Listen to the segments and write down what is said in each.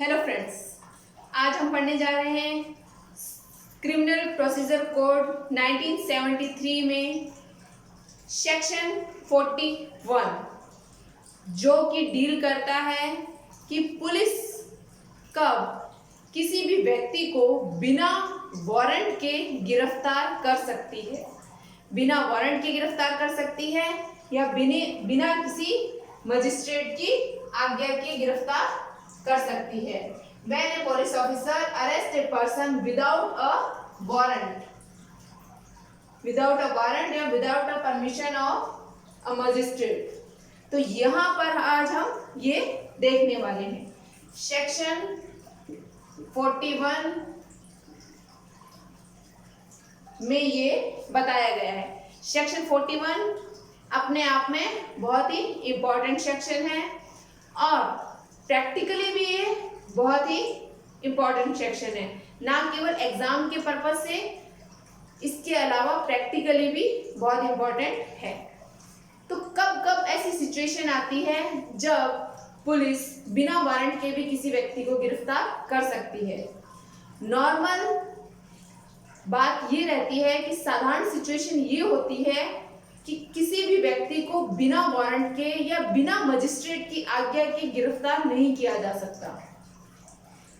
Hello friends, आज हम पढ़ने जा रहे हैं क्रिमिनल प्रोसीजर कोड 1973 में सेक्शन 41 जो कि डील करता है कि पुलिस कब किसी भी व्यक्ति को बिना वारंट के गिरफ्तार कर सकती है, बिना वारंट के गिरफ्तार कर सकती है या बिना किसी मजिस्ट्रेट की आज्ञा के गिरफ्तार कर सकती है। When a police officer arrests a person without a warrant या without a permission of a magistrate, तो यहाँ पर आज हम ये देखने वाले हैं। सेक्शन 41 में ये बताया गया है। सेक्शन 41 अपने आप में बहुत ही इम्पोर्टेंट सेक्शन है और प्रैक्टिकली भी ये बहुत ही इम्पोर्टेंट सेक्शन है, ना केवल एग्जाम के पर्पज से, इसके अलावा प्रैक्टिकली भी बहुत इम्पोर्टेंट है। तो कब कब ऐसी सिचुएशन आती है जब पुलिस बिना वारंट के भी किसी व्यक्ति को गिरफ्तार कर सकती है। नॉर्मल बात ये रहती है कि साधारण सिचुएशन ये होती है कि किसी भी व्यक्ति को बिना वारंट के या बिना मजिस्ट्रेट की आज्ञा के गिरफ्तार नहीं किया जा सकता।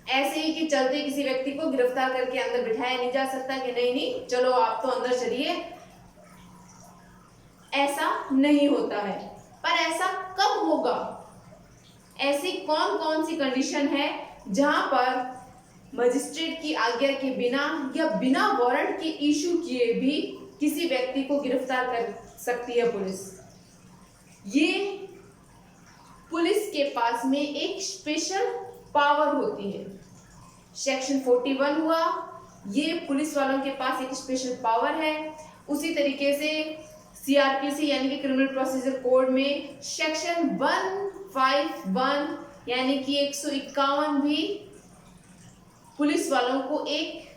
ऐसे ही कि चलते किसी व्यक्ति को गिरफ्तार करके अंदर बिठाया नहीं जा सकता कि नहीं चलो आप तो अंदर चलिए, ऐसा नहीं होता है। पर ऐसा कब होगा? ऐसी कौन कौन सी कंडीशन है जहां पर मजिस्ट्रेट की आज्ञा के बिना या बिना वारंट के इशू किए भी किसी व्यक्ति को गिरफ्तार कर सकती है पुलिस? ये पुलिस के पास में एक स्पेशल पावर होती है। सेक्शन 41 हुआ, ये पुलिस वालों के पास एक स्पेशल पावर है। उसी तरीके से सीआरपीसी यानी कि क्रिमिनल प्रोसीजर कोड में सेक्शन 151 यानी कि 151 भी पुलिस वालों को एक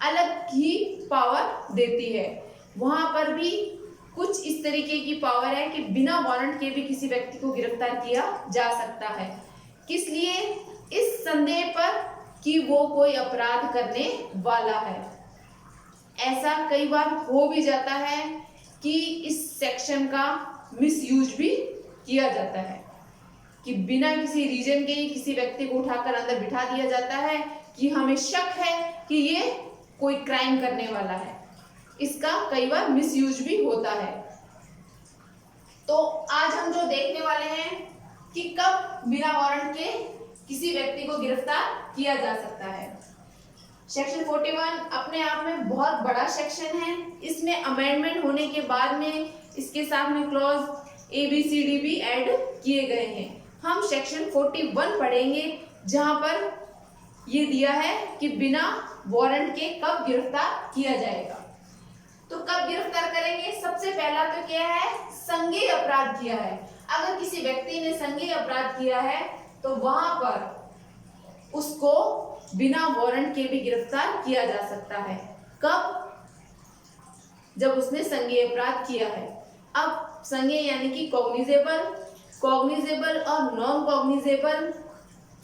अलग ही पावर देती है। वहां पर भी कुछ इस तरीके की पावर है कि बिना वारंट के भी किसी व्यक्ति को गिरफ्तार किया जा सकता है। किस लिए? इस संदेह पर कि वो कोई अपराध करने वाला है। ऐसा कई बार हो भी जाता है कि इस सेक्शन का मिसयूज भी किया जाता है कि बिना किसी रीजन के ही किसी व्यक्ति को उठाकर अंदर बिठा दिया जाता है कि हमें शक है कि ये कोई क्राइम करने वाला है। इसका कई बार मिसयूज भी होता है। तो आज हम जो देखने वाले हैं कि कब बिना वारंट के किसी व्यक्ति को गिरफ्तार किया जा सकता है। सेक्शन 41 अपने आप में बहुत बड़ा सेक्शन है। इसमें अमेंडमेंट होने के बाद में इसके साथ में क्लॉज ABCD भी ऐड किए गए हैं। हम सेक्शन 41 पढ़ेंगे जहां पर ये दिया है कि बिना वारंट के कब गिरफ्तार किया जाएगा। तो कब गिरफ्तार करेंगे? सबसे पहला तो क्या है? संज्ञेय अपराध किया है। अगर किसी व्यक्ति ने संज्ञेय अपराध किया है तो वहां पर उसको बिना वारंट के भी गिरफ्तार किया जा सकता है। कब? जब उसने संज्ञेय अपराध किया है। अब संज्ञेय यानी कि कॉग्निजेबल और नॉन कॉग्निजेबल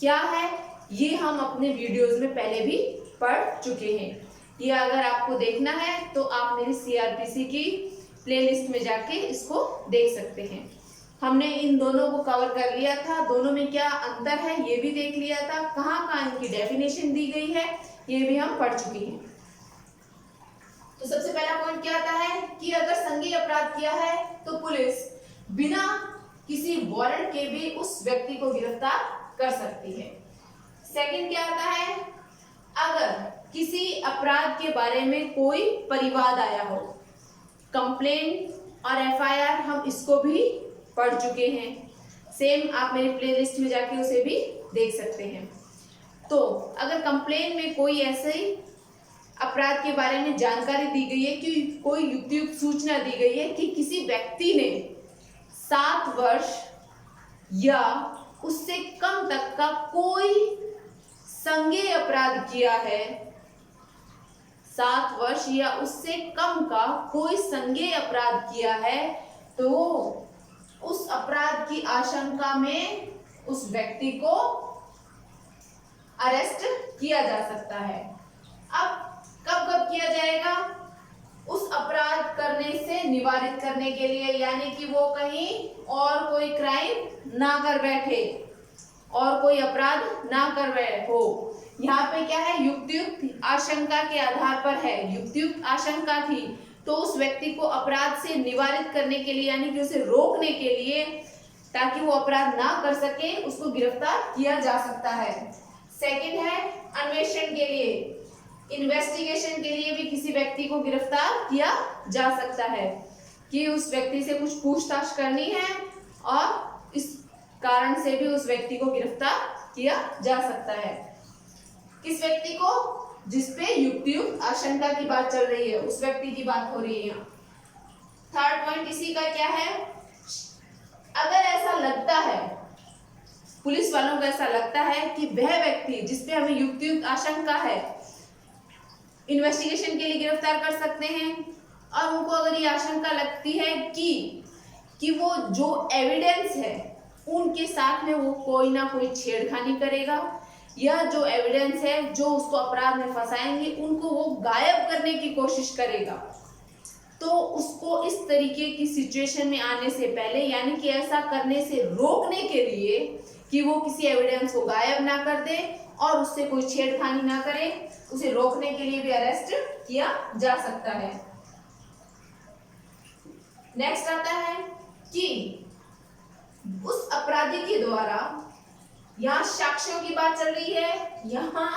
क्या है, ये हम अपने वीडियोस में पहले भी पढ़ चुके हैं। ये अगर आपको देखना है तो आप मेरी CRPC की प्लेलिस्ट में जाके इसको देख सकते हैं। हमने इन दोनों को कवर कर लिया था, दोनों में क्या अंतर है ये भी देख लिया था, कहाँ कहाँ इनकी डेफिनेशन दी गई है ये भी हम पढ़ चुके हैं। तो सबसे पहला पॉइंट क्या आता है कि अगर संज्ञेय अपराध किया है तो पुलिस बिना किसी वारंट के भी उस व्यक्ति को गिरफ्तार कर सकती है। सेकंड क्या आता है? अगर किसी अपराध के बारे में कोई परिवाद आया हो, कंप्लेंट और FIR हम इसको भी पढ़ चुके हैं। सेम आप मेरी प्लेलिस्ट में जाके उसे भी देख सकते हैं। तो अगर कंप्लेंट में कोई ऐसे अपराध के बारे में जानकारी दी गई है कि कोई युक्तियुक्त सूचना दी गई है कि किसी व्यक्ति ने 7 वर्ष या उससे कम तक का कोई संज्ञेय अपराध किया है, 7 वर्ष या उससे कम का कोई संज्ञेय अपराध किया है, तो उस अपराध की आशंका में उस व्यक्ति को अरेस्ट किया जा सकता है। अब कब कब किया जाएगा? उस अपराध करने से निवारित करने के लिए, यानी कि वो कहीं और कोई क्राइम ना कर बैठे और कोई अपराध ना कर बैठे हो। यहाँ पे क्या है? युक्तियुक्त आशंका के आधार पर है। युक्तियुक्त आशंका थी तो उस व्यक्ति को अपराध से निवारित करने के लिए, यानी कि उसे रोकने के लिए, ताकि वो अपराध ना कर सके, उसको गिरफ्तार किया जा सकता है। सेकंड है अन्वेषण के लिए, इन्वेस्टिगेशन के लिए भी किसी व्यक्ति को गिरफ्तार किया जा सकता है कि उस व्यक्ति से कुछ पूछताछ करनी है और इस कारण से भी उस व्यक्ति को गिरफ्तार किया जा सकता है। किस व्यक्ति को? जिसपे युक्तियुक्त आशंका की बात चल रही है, उस व्यक्ति की बात हो रही है। थर्ड पॉइंट इसी का क्या है? अगर ऐसा लगता है, पुलिस वालों को ऐसा लगता है कि वह व्यक्ति जिसपे हमें युक्तियुक्त आशंका है, इन्वेस्टिगेशन के लिए गिरफ्तार कर सकते हैं। और उनको अगर ये आशंका लगती है कि वो जो एविडेंस है उनके साथ में वो कोई ना कोई छेड़खानी करेगा, या जो एविडेंस है जो उसको अपराध में फंसाएंगे उनको वो गायब करने की कोशिश करेगा, तो उसको इस तरीके की सिचुएशन में आने से पहले, यानी कि ऐसा करने से रोकने के लिए कि वो किसी एविडेंस को गायब ना कर दे और उससे कोई छेड़खानी ना करे, उसे रोकने के लिए भी अरेस्ट किया जा सकता है। नेक्स्ट आता है कि उस अपराधी के द्वारा, यहाँ साक्ष्यों की बात चल रही है, यहाँ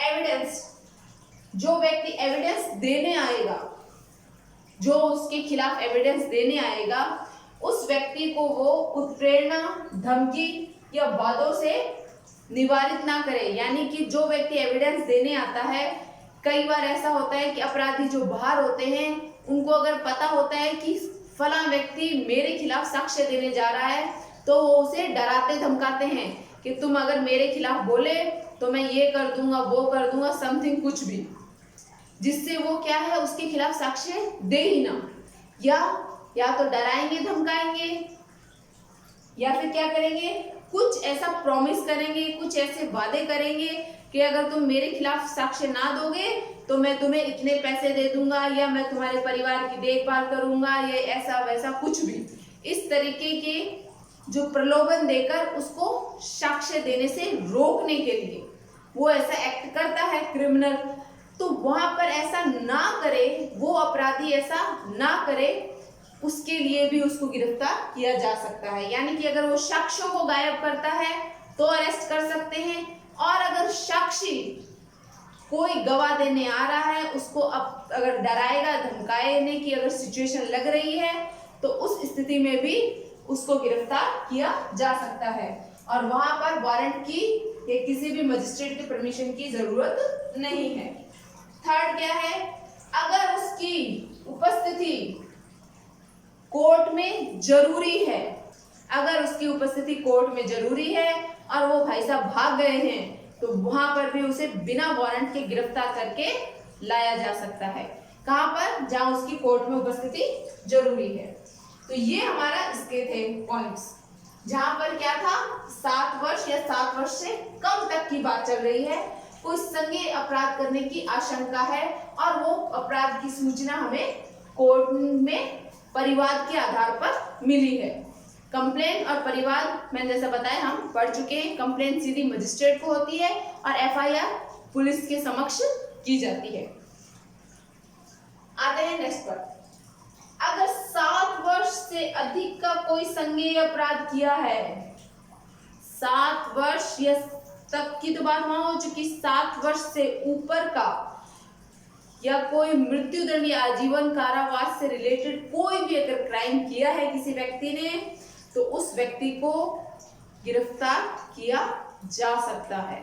एविडेंस, जो व्यक्ति एविडेंस देने आएगा, जो उसके खिलाफ एविडेंस देने आएगा, उस व्यक्ति को वो उत्प्रेरणा, धमकी या वादों से निवारित ना करे। यानी कि जो व्यक्ति एविडेंस देने आता है, कई बार ऐसा होता है कि अपराधी जो बाहर होते हैं उनको अगर पता होता है कि फला व्यक्ति मेरे खिलाफ साक्ष्य देने जा रहा है, तो वो उसे डराते धमकाते हैं कि तुम अगर मेरे खिलाफ बोले तो मैं ये कर दूंगा, वो कर दूंगा, समथिंग कुछ भी, जिससे वो क्या है, उसके खिलाफ साक्ष्य दे ही ना, या तो डराएंगे धमकाएंगे, या फिर क्या करेंगे, कुछ ऐसा प्रॉमिस करेंगे, कुछ ऐसे वादे करेंगे कि अगर तुम मेरे खिलाफ साक्ष्य ना दोगे तो मैं तुम्हें इतने पैसे दे दूंगा, या मैं तुम्हारे परिवार की देखभाल करूंगा, या ऐसा वैसा कुछ भी, इस तरीके के जो प्रलोभन देकर उसको साक्ष्य देने से रोकने के लिए वो ऐसा एक्ट करता है क्रिमिनल। तो वहां पर ऐसा ना करे, वो अपराधी ऐसा ना करे, उसके लिए भी उसको गिरफ्तार किया जा सकता है। यानी कि अगर वो साक्ष्यों को गायब करता है तो अरेस्ट कर सकते हैं, और अगर साक्षी कोई गवाह देने आ रहा है, उसको अगर डराएगा धमकाने की अगर सिचुएशन लग रही है, तो उस स्थिति में भी उसको गिरफ्तार किया जा सकता है, और वहां पर वारंट की या किसी भी मजिस्ट्रेट के परमिशन की जरूरत नहीं है। थर्ड क्या है? अगर उसकी उपस्थिति कोर्ट में जरूरी है, अगर उसकी उपस्थिति कोर्ट में जरूरी है और वो भाई साहब भाग गए हैं, तो वहां पर भी उसे बिना वारंट के गिरफ्तार करके लाया जा सकता है। कहां पर? जहां उसकी कोर्ट में उपस्थिति जरूरी है। तो ये हमारा इसके थे पॉइंट्स, जहां पर क्या था, 7 वर्ष या 7 वर्ष से कम तक की बात चल रही है, कोई संज्ञेय अपराध करने की आशंका है और वो अपराध की सूचना हमें कोर्ट में परिवाद के आधार पर मिली है। कंप्लेंट और परिवाद मैंने जैसा बताया हम पढ़ चुके हैं। कंप्लेंट सीधी मजिस्ट्रेट को होती है और एफआईआर पुलिस के समक्ष की जाती है। आते हैं नेक्स्ट पर। अगर 7 वर्ष से अधिक का कोई संज्ञेय अपराध किया है, 7 वर्ष या तक की तो बात वहां हो चुकी, 7 वर्ष से ऊपर का या कोई मृत्युदंड या आजीवन कारावास से रिलेटेड कोई भी अगर क्राइम किया है किसी व्यक्ति ने, तो उस व्यक्ति को गिरफ्तार किया जा सकता है।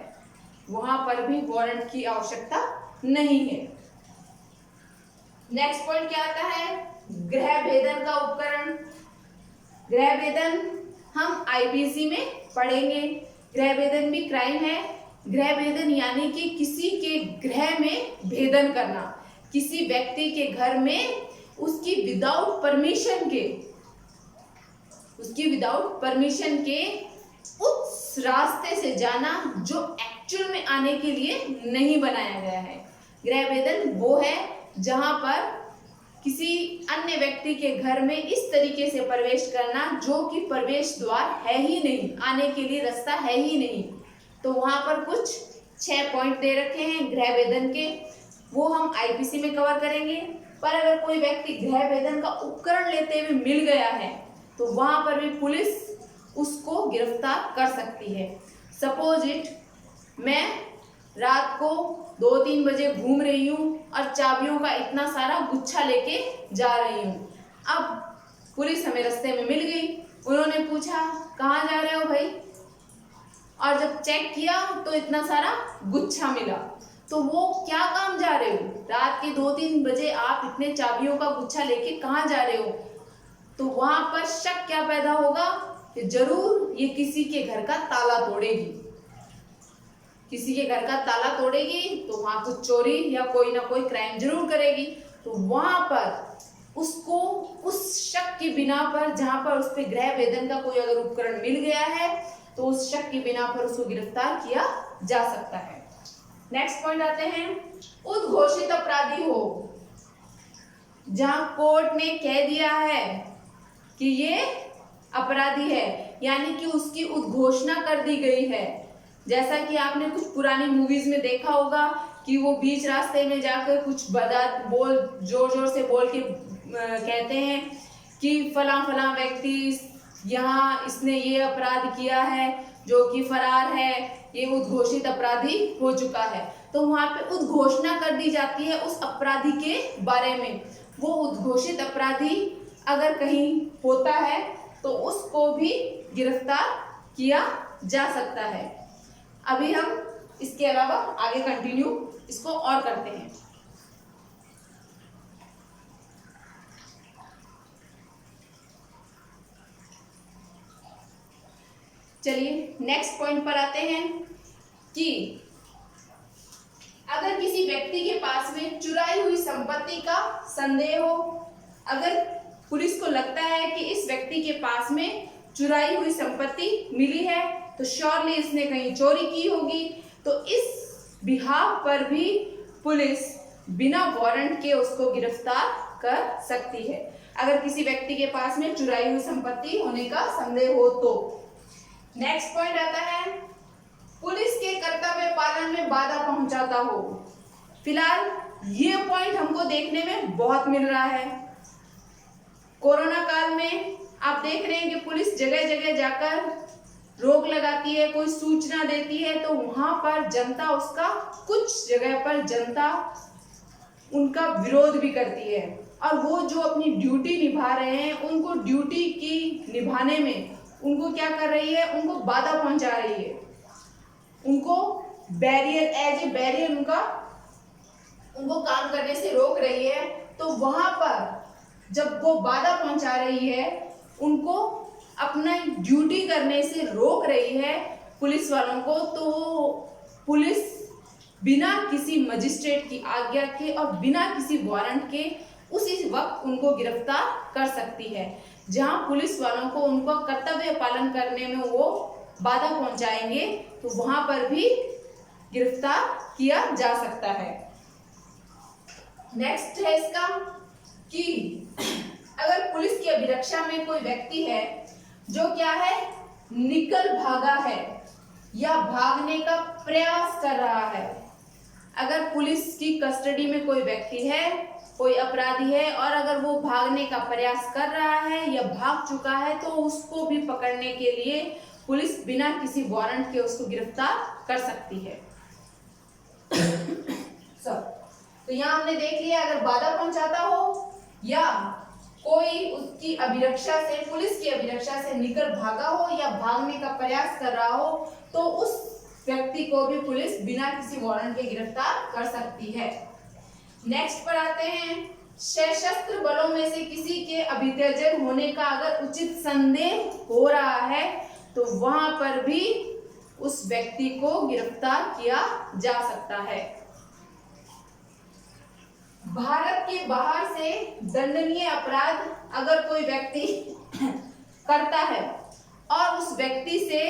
वहां पर भी वारंट की आवश्यकता नहीं है। नेक्स्ट पॉइंट क्या आता है? गृह भेदन का उपकरण। गृह भेदन हम आईपीसी में पढ़ेंगे। गृह भेदन भी क्राइम है। गृह भेदन यानी कि किसी के गृह में भेदन करना, किसी व्यक्ति के घर में उसकी विदाउट परमिशन के रास्ते से जाना जो एक्चुअल में आने के लिए नहीं बनाया गया है। गृह भेदन वो है जहां पर किसी अन्य व्यक्ति के घर में इस तरीके से प्रवेश करना जो कि प्रवेश द्वार है ही नहीं, आने के लिए रास्ता है ही नहीं। तो वहां पर कुछ 6 पॉइंट दे रखे हैं गृह भेदन के, वो हम आईपीसी में कवर करेंगे। पर अगर कोई व्यक्ति गृह भेदन का उपकरण लेते हुए मिल गया है तो वहां पर भी पुलिस उसको गिरफ्तार कर सकती है। सपोज इट, मैं रात को 2-3 बजे घूम रही हूँ और चाबियों का इतना सारा गुच्छा लेके जा रही हूँ। अब पुलिस हमें रास्ते में मिल गई, उन्होंने पूछा कहाँ जा रहे हो भाई, और जब चेक किया तो इतना सारा गुच्छा मिला। तो वो क्या काम जा रहे हो, रात के 2-3 बजे आप इतने चाबियों का गुच्छा लेके कहाँ जा रहे हो? तो वहां पर शक क्या पैदा होगा कि जरूर ये किसी के घर का ताला तोड़ेगी, किसी के घर का ताला तोड़ेगी तो वहां कुछ चोरी या कोई ना कोई क्राइम जरूर करेगी। तो वहां पर उसको उस शक की बिना पर, जहां पर उस पर गृह भेदन का कोई अगर उपकरण मिल गया है तो उस शक की बिना पर उसको गिरफ्तार किया जा सकता है। नेक्स्ट पॉइंट आते हैं, उद्घोषित अपराधी हो, जहां कोर्ट ने कह दिया है कि ये अपराधी है, यानी कि उसकी उद्घोषणा कर दी गई है। जैसा कि आपने कुछ पुरानी मूवीज में देखा होगा कि वो बीच रास्ते में जाकर कुछ बोल जोर जोर से बोल के कहते हैं कि फला फला व्यक्ति यहाँ इसने ये अपराध किया है जो कि फरार है, ये उद्घोषित अपराधी हो चुका है। तो वहां पे उद्घोषणा कर दी जाती है उस अपराधी के बारे में। वो उद्घोषित अपराधी अगर कहीं होता है तो उसको भी गिरफ्तार किया जा सकता है। अभी हम इसके अलावा आगे कंटिन्यू इसको और करते हैं। चलिए नेक्स्ट पॉइंट पर आते हैं कि अगर किसी व्यक्ति के पास में चुराई हुई संपत्ति का संदेह हो, अगर पुलिस को लगता है कि इस व्यक्ति के पास में चुराई हुई संपत्ति मिली है तो श्योरली इसने कहीं चोरी की होगी, तो इस बिहाफ पर भी पुलिस बिना वारंट के उसको गिरफ्तार कर सकती है। अगर किसी व्यक्ति के पास में चुराई हुई संपत्ति होने का संदेह हो तो। नेक्स्ट पॉइंट आता है, पुलिस के कर्तव्य पालन में बाधा पहुंचाता हो। फिलहाल ये पॉइंट हमको देखने में बहुत मिल रहा है। कोरोना काल में आप देख रहे हैं कि पुलिस जगह जगह जाकर रोक लगाती है, कोई सूचना देती है तो वहां पर जनता उसका, कुछ जगह पर जनता उनका विरोध भी करती है, और वो जो अपनी ड्यूटी निभा रहे हैं उनको ड्यूटी की निभाने में उनको क्या कर रही है, उनको बाधा पहुंचा रही है, उनको बैरियर एज ए बैरियर उनको काम करने से रोक रही है। तो वहां पर जब वो बाधा पहुंचा रही है, उनको अपना ड्यूटी करने से रोक रही है पुलिस वालों को, तो पुलिस बिना किसी मजिस्ट्रेट की आज्ञा के और बिना किसी वारंट के उसी वक्त उनको गिरफ्तार कर सकती है। जहां पुलिस वालों को उनको कर्तव्य पालन करने में वो बाधा पहुंचाएंगे तो वहां पर भी गिरफ्तार किया जा सकता है। नेक्स्ट है इसका कि अगर पुलिस की अभिरक्षा में कोई व्यक्ति है जो क्या है, निकल भागा है या भागने का प्रयास कर रहा है। अगर पुलिस की कस्टडी में कोई व्यक्ति है, कोई अपराधी है, और अगर वो भागने का प्रयास कर रहा है या भाग चुका है तो उसको भी पकड़ने के लिए पुलिस बिना किसी वारंट के उसको गिरफ्तार कर सकती है। तो यहाँ हमने देख लिया, अगर बाधा पहुंचाता हो या कोई उसकी अभिरक्षा से, पुलिस की अभिरक्षा से निकल भागा हो या भागने का प्रयास कर रहा हो तो उस व्यक्ति को भी पुलिस बिना किसी वारंट के गिरफ्तार कर सकती है। नेक्स्ट पर आते हैं, सशस्त्र बलों में से किसी के अभित्यजन होने का अगर उचित संदेह हो रहा है तो वहां पर भी उस व्यक्ति को गिरफ्तार किया जा सकता है। भारत के बाहर से दंडनीय अपराध अगर कोई व्यक्ति करता है और उस व्यक्ति से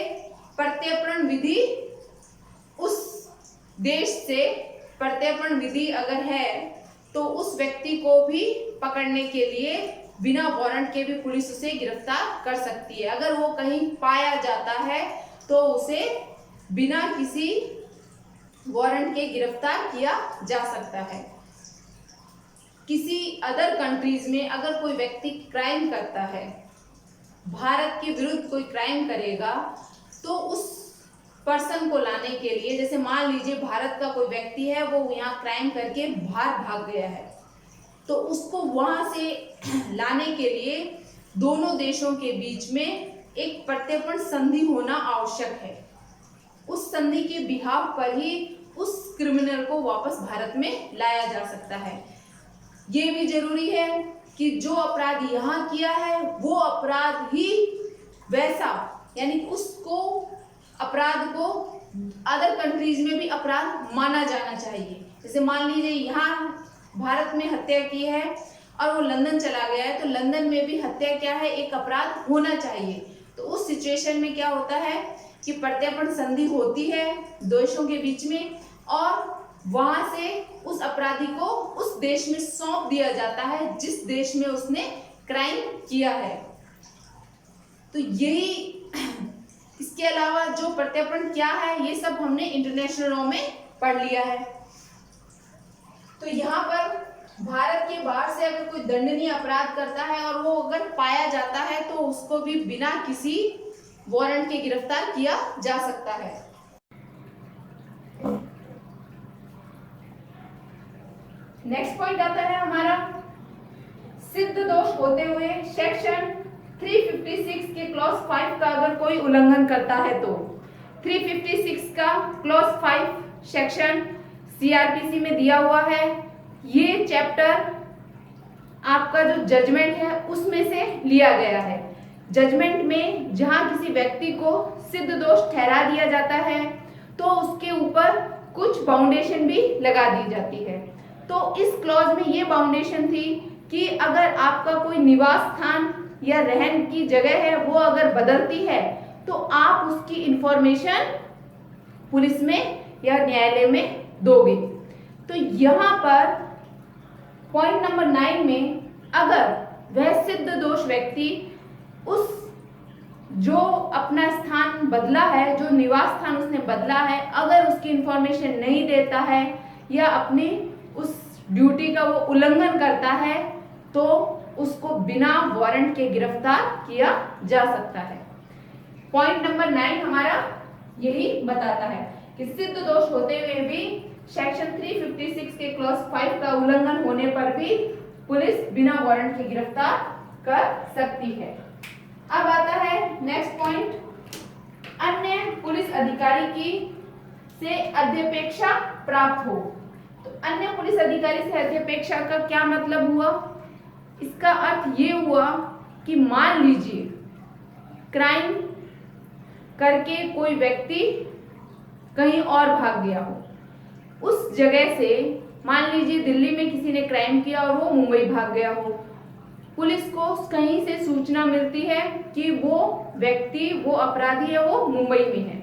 प्रत्यर्पण विधि, उस देश से प्रत्यर्पण विधि अगर है तो उस व्यक्ति को भी पकड़ने के लिए बिना वारंट के भी पुलिस उसे गिरफ्तार कर सकती है। अगर वो कहीं पाया जाता है तो उसे बिना किसी वारंट के गिरफ्तार किया जा सकता है। किसी अदर कंट्रीज में अगर कोई व्यक्ति क्राइम करता है, भारत के विरुद्ध कोई क्राइम करेगा, तो उस पर्सन को लाने के लिए, जैसे मान लीजिए भारत का कोई व्यक्ति है, वो यहाँ क्राइम करके बाहर भाग गया है, तो उसको वहां से लाने के लिए दोनों देशों के बीच में एक प्रत्यर्पण संधि होना आवश्यक है। उस संधि के बिहाफ पर ही उस क्रिमिनल को वापस भारत में लाया जा सकता है। ये भी जरूरी है कि जो अपराध यहाँ किया है वो अपराध ही वैसा, यानी उसको अपराध को अदर कंट्रीज में भी अपराध माना जाना चाहिए। जैसे मान लीजिए यहाँ भारत में हत्या की है और वो लंदन चला गया है, तो लंदन में भी हत्या क्या है, एक अपराध होना चाहिए। तो उस सिचुएशन में क्या होता है कि प्रत्यर्पण संधि होती है देशों के बीच में, और वहां से उस अपराधी को उस देश में सौंप दिया जाता है जिस देश में उसने क्राइम किया है। तो यही, इसके अलावा जो प्रत्यर्पण क्या है ये सब हमने इंटरनेशनल लॉ में पढ़ लिया है। तो यहाँ पर भारत के बाहर से अगर कोई दंडनीय अपराध करता है और वो अगर पाया जाता है तो उसको भी बिना किसी वारंट के गिरफ्तार किया जा सकता है। नेक्स्ट पॉइंट आता है हमारा सिद्ध दोष होते हुए सेक्शन 356 के क्लॉज 5 का अगर कोई उल्लंघन करता है तो 356 का क्लॉज 5 सेक्शन सीआरपीसी में दिया हुआ है। ये चैप्टर आपका जो जजमेंट है उसमें से लिया गया है। जजमेंट में जहां किसी व्यक्ति को सिद्ध दोष ठहरा दिया जाता है तो उसके ऊपर कुछ बाउंडेशन भी लगा दी जाती है। तो इस क्लॉज में ये बाउंडेशन थी कि अगर आपका कोई निवास स्थान या रहन की जगह है वो अगर बदलती है तो आप उसकी इंफॉर्मेशन पुलिस में या न्यायालय में दोगे। तो यहाँ पर पॉइंट नंबर 9 में अगर वह सिद्ध दोष व्यक्ति उस जो अपना स्थान बदला है, जो निवास स्थान उसने बदला है, अगर उसकी इंफॉर्मेशन नहीं देता है या अपनी उस ड्यूटी का वो उल्लंघन करता है तो उसको बिना वारंट के गिरफ्तार किया जा सकता है। पॉइंट नंबर 9 हमारा यही बताता है कि सिद्ध दोष होते हुए भी सेक्शन 356 के क्लॉज 5 का उल्लंघन होने पर भी पुलिस बिना वारंट के गिरफ्तार कर सकती है। अब आता है नेक्स्ट पॉइंट, अन्य पुलिस अधिकारी की से अध्यपेक्षा प्राप्त हो। तो अन्य पुलिस अधिकारी से अध्यपेक्षा का क्या मतलब हुआ? इसका अर्थ ये हुआ कि मान लीजिए क्राइम करके कोई व्यक्ति कहीं और भाग गया हो, उस जगह से मान लीजिए दिल्ली में किसी ने क्राइम किया और वो मुंबई भाग गया हो, पुलिस को कहीं से सूचना मिलती है कि वो व्यक्ति, वो अपराधी है, वो मुंबई में है।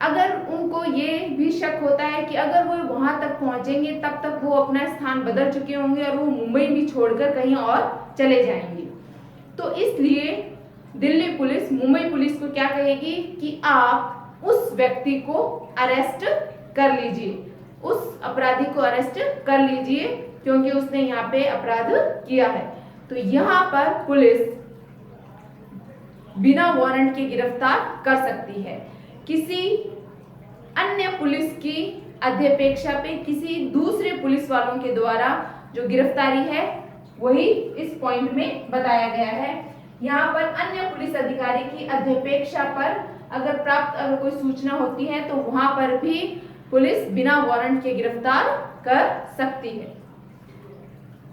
अगर उनको ये भी शक होता है कि अगर वो वहां तक पहुंचेंगे तब तक वो अपना स्थान बदल चुके होंगे और वो मुंबई भी छोड़कर कहीं और चले जाएंगे, तो इसलिए दिल्ली पुलिस मुंबई पुलिस को क्या कहेगी कि आप उस व्यक्ति को अरेस्ट कर लीजिए, उस अपराधी को अरेस्ट कर लीजिए क्योंकि उसने यहाँ पे अपराध किया है। तो यहाँ पर पुलिस बिना वारंट के गिरफ्तार कर सकती है। किसी अन्य पुलिस की अध्यपेक्षा पे किसी दूसरे पुलिस वालों के द्वारा जो गिरफ्तारी है वही इस पॉइंट में बताया गया है। यहाँ पर अन्य पुलिस अधिकारी की अध्यपेक्षा पर अगर कोई सूचना होती है तो वहां पर भी पुलिस बिना वारंट के गिरफ्तार कर सकती है।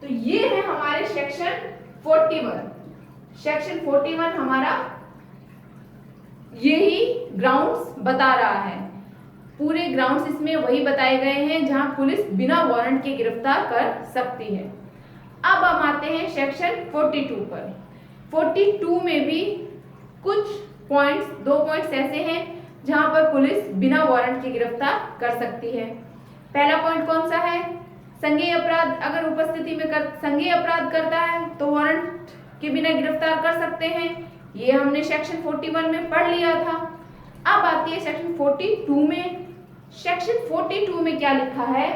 तो ये है हमारे सेक्शन 41। सेक्शन 41 हमारा यही ग्राउंड्स बता रहा है। पूरे ग्राउंड्स इसमें वही बताए गए हैं जहां पुलिस बिना वारंट के गिरफ्तार कर सकती है। अब हम आते हैं सेक्शन 42 पर। 42 में भी कुछ पॉइंट्स, 2 पॉइंट्स ऐसे हैं जहां पर पुलिस बिना वारंट के गिरफ्तार कर सकती है। पहला पॉइंट कौन सा है? संज्ञेय अपराध अगर उपस्थिति में संज्ञेय अपराध करता है तो वारंट के बिना गिरफ्तार कर सकते हैं। ये हमने सेक्शन 41 में पढ़ लिया था। अब आती है सेक्शन 42 में। सेक्शन 42 में क्या लिखा है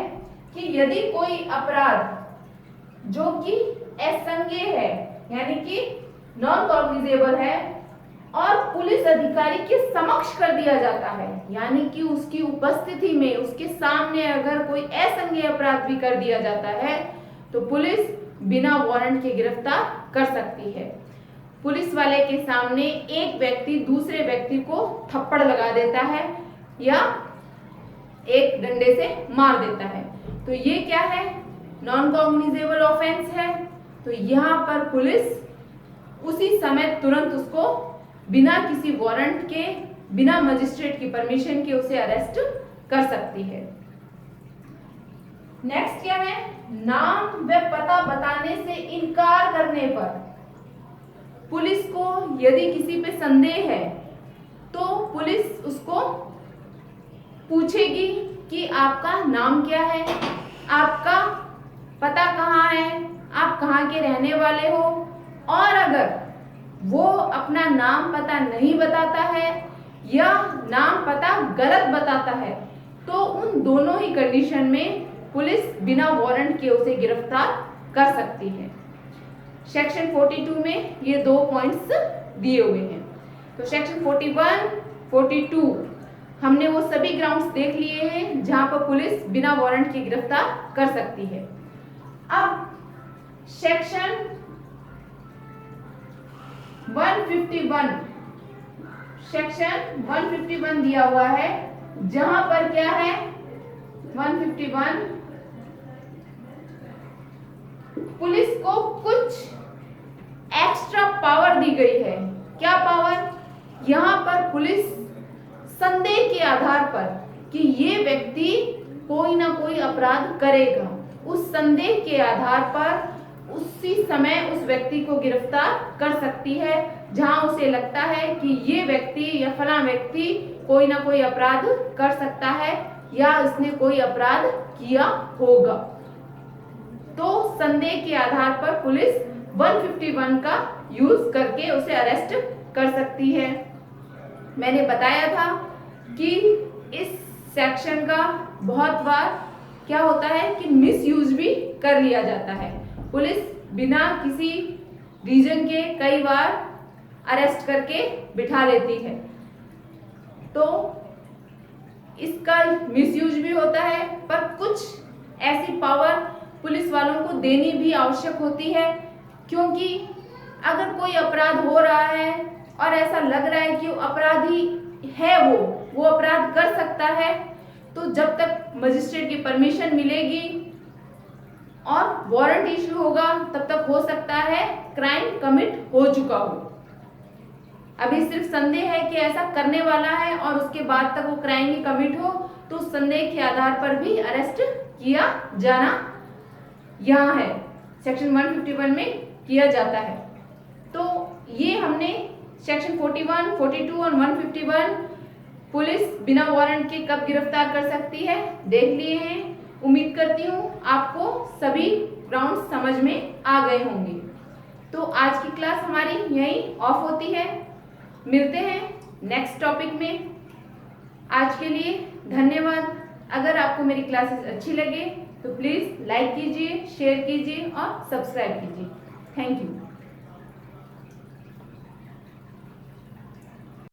कि यदि कोई अपराध जो कि असंज्ञेय है यानी कि नॉन कॉग्निजेबल है और पुलिस अधिकारी के समक्ष कर दिया जाता है, यानी कि उसकी उपस्थिति में उसके सामने अगर कोई असंज्ञेय अपराध भी कर दिया जाता है तो पुलिस बिना वारंट के गिरफ्तार कर सकती है। पुलिस वाले के सामने एक व्यक्ति दूसरे व्यक्ति को थप्पड़ लगा देता है या एक डंडे से मार देता है, तो ये क्या है? नॉन कॉग्निजेबल ऑफेंस है। तो यहाँ पर पुलिस उसी समय तुरंत उसको बिना किसी वारंट के, बिना मजिस्ट्रेट की परमिशन के उसे अरेस्ट कर सकती है। नेक्स्ट क्या है? नाम व पता बताने से इनकार करने पर पुलिस को यदि किसी पे संदेह है तो पुलिस उसको पूछेगी कि आपका नाम क्या है, आपका पता कहाँ है, आप कहाँ के रहने वाले हो, और अगर वो अपना नाम पता नहीं बताता है या नाम पता गलत बताता है तो उन दोनों ही कंडीशन में पुलिस बिना वारंट के उसे गिरफ्तार कर सकती है। सेक्शन 42 में ये 2 पॉइंट्स दिए हुए हैं। तो सेक्शन 41, 42 हमने वो सभी ग्राउंड्स देख लिए हैं जहां पर पुलिस बिना वारंट के गिरफ्तार कर सकती है। अब सेक्शन 151, सेक्शन 151 दिया हुआ है जहां पर क्या है? 151 पुलिस को कुछ एक्स्ट्रा पावर दी गई है। क्या पावर? यहाँ पर पुलिस संदेह के आधार पर कि ये व्यक्ति कोई ना कोई अपराध करेगा, उस संदेह के आधार पर उसी समय उस व्यक्ति को गिरफ्तार कर सकती है जहां उसे लगता है कि ये व्यक्ति या फला व्यक्ति कोई ना कोई अपराध कर सकता है या उसने कोई अपराध किया होगा। तो संदेह के आधार पर पुलिस 151 का यूज करके उसे अरेस्ट कर सकती है। मैंने बताया था कि इस सेक्शन का बहुत बार क्या होता है कि मिस यूज भी कर लिया जाता है। पुलिस बिना किसी रीजन के कई बार अरेस्ट करके बिठा लेती है, तो इसका मिसयूज भी होता है। पर कुछ ऐसी पावर पुलिस वालों को देनी भी आवश्यक होती है, क्योंकि अगर कोई अपराध हो रहा है और ऐसा लग रहा है कि वो अपराधी है, वो अपराध कर सकता है, तो जब तक मजिस्ट्रेट की परमिशन मिलेगी और वारंट इशू होगा तब तक हो सकता है क्राइम कमिट हो चुका हो। अभी सिर्फ संदेह है कि ऐसा करने वाला है और उसके बाद तक वो क्राइम ही कमिट हो, तो संदेह के आधार पर भी अरेस्ट किया जाना यहाँ है, सेक्शन 151 में किया जाता है। तो ये हमने सेक्शन 41, 42 और 151 पुलिस बिना वारंट के कब गिरफ्तार कर सकती है देख लिए हैं। उम्मीद करती हूँ आपको सभी ग्राउंड समझ में आ गए होंगे। तो आज की क्लास हमारी यहीं ऑफ होती है। मिलते हैं नेक्स्ट टॉपिक में। आज के लिए धन्यवाद। अगर आपको मेरी क्लासेस अच्छी लगे तो प्लीज़ लाइक कीजिए, शेयर कीजिए और सब्सक्राइब कीजिए। Thank you.